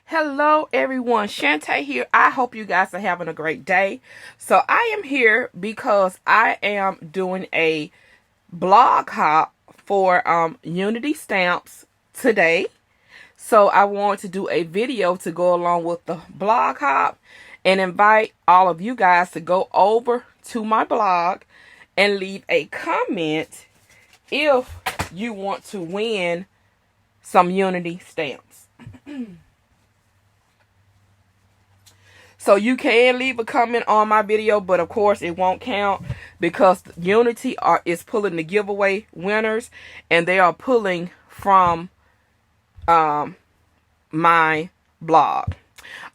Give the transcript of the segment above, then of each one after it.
Hello everyone, Shanta here. I hope you guys are having a great day. So I am here because I am doing a blog hop for Unity stamps today. So I want to do a video to go along with the blog hop and invite all of you guys to go over to my blog and leave a comment if you want to win some Unity stamps. So you can leave a comment on my video, but of course it won't count because Unity is pulling the giveaway winners, and they are pulling from my blog.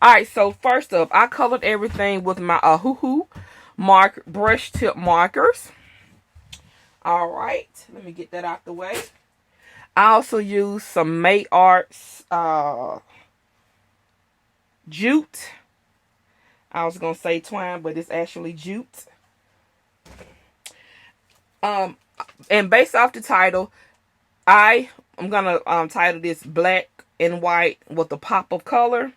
Alright, so first up, I colored everything with my brush tip markers. Alright, let me get that out the way. I also used some May Arts jute. I was going to say twine, but it's actually jute. And based off the title, I am going to title this Black and White with a Pop of Color.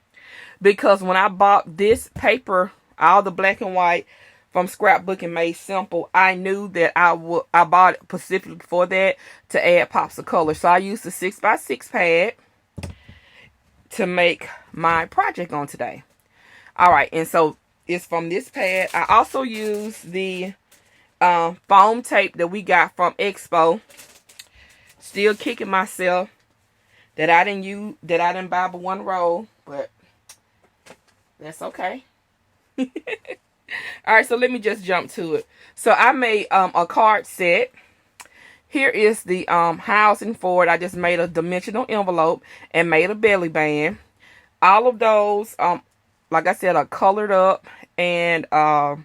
Because when I bought this paper, all the black and white from Scrapbooking Made Simple, I knew that I bought it specifically for that to add pops of color. So I used the 6x6 pad to make my project on today. Alright, and so it's from this pad. I also use the foam tape that we got from Expo. Still kicking myself that I didn't buy but one roll, but that's okay. Alright, so let me just jump to it. So I made a card set. Here is the housing for it. I just made a dimensional envelope and made a belly band. All of those like I said, are colored up, and I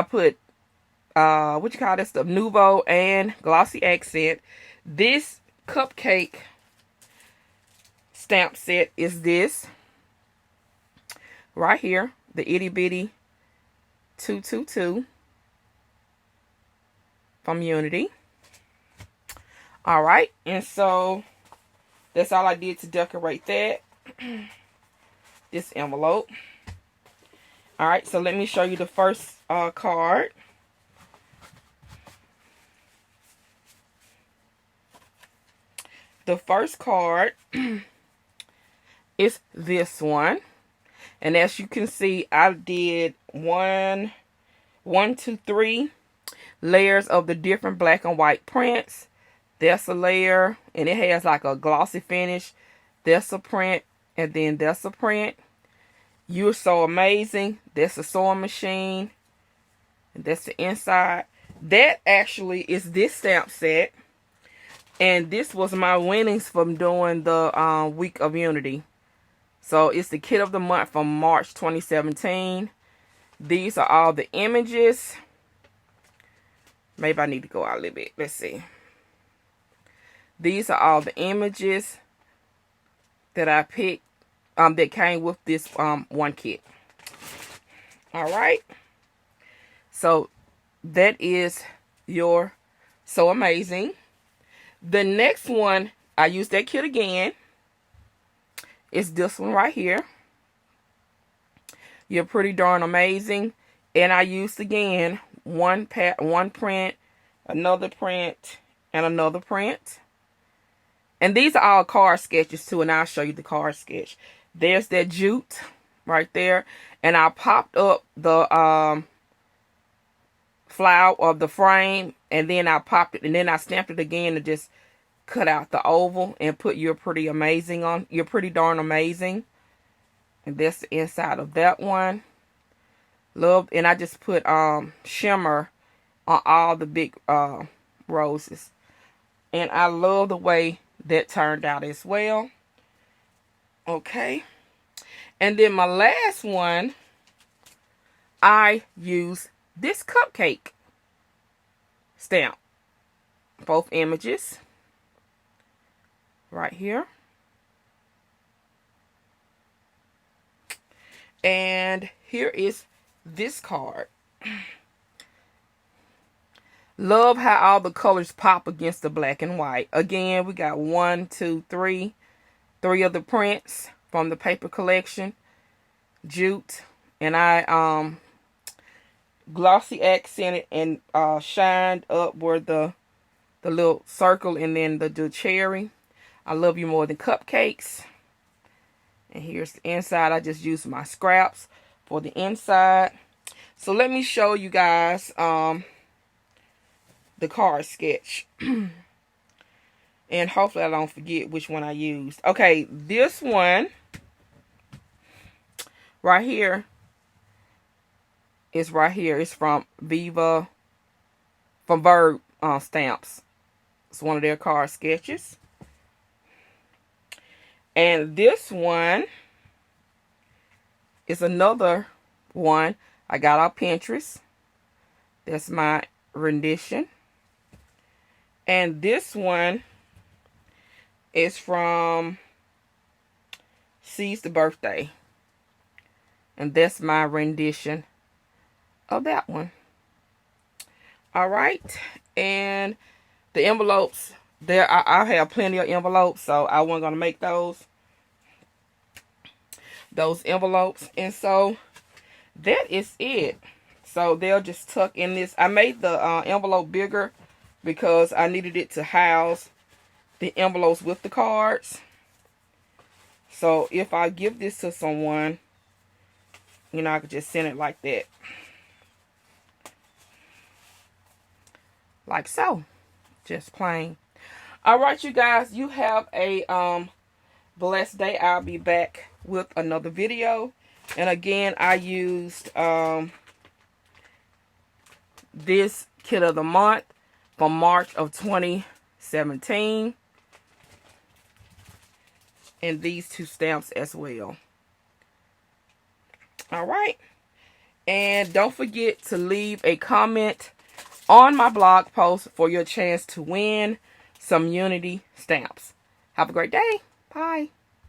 put what you call this stuff, Nouveau and glossy accent. This cupcake stamp set is this right here, the itty bitty 222 from Unity. All right, and so that's all I did to decorate that. This envelope. All right, so let me show you the first card. The first card is this one, and as you can see, I did one, two, three layers of the different black and white prints. That's a layer, and it has like a glossy finish. That's a print, and then that's a print. You're So Amazing. That's a sewing machine. And that's the inside. That actually is this stamp set. And this was my winnings from doing the Week of Unity. So it's the Kit of the Month from March 2017. These are all the images. Maybe I need to go out a little bit. Let's see. These are all the images that I picked. That came with this one kit. Alright. So that is your So Amazing. The next one, I used that kit again. It's this one right here. You're Pretty Darn Amazing. And I used again one print, another print, and another print. And these are all card sketches too, and I'll show you the card sketch. There's that jute right there. And I popped up the flower of the frame. And then I popped it. And then I stamped it again to just cut out the oval and put You're Pretty Amazing on. You're Pretty Darn Amazing. And that's the inside of that one. Love. And I just put shimmer on all the big roses. And I love the way that turned out as well. Okay, and then my last one, I use this cupcake stamp. Both images right here. And here is this card. Love how all the colors pop against the black and white. Again, we got 1, 2, 3. 3 of the prints from the paper collection, jute, and I glossy accented and shined up where the little circle and then the cherry. I love you more than cupcakes. And here's the inside. I just used my scraps for the inside. So let me show you guys the card sketch. And hopefully I don't forget which one I used. Okay, this one right here is right here. It's from Verb Stamps. It's one of their card sketches. And this one is another one I got off Pinterest. That's my rendition. And this one is from Seize the Birthday. And that's my rendition of that one. Alright. And the envelopes, there I have plenty of envelopes, so I wasn't going to make those envelopes. And so that is it. So they'll just tuck in this. I made the envelope bigger because I needed it to house the envelopes with the cards. So if I give this to someone, you know, I could just send it like that. Like so. Just plain. Alright, you guys, you have a blessed day. I'll be back with another video. And again, I used this kit of the month from March of 2017. And these two stamps as well. Alright. And don't forget to leave a comment on my blog post for your chance to win some Unity stamps. Have a great day. Bye.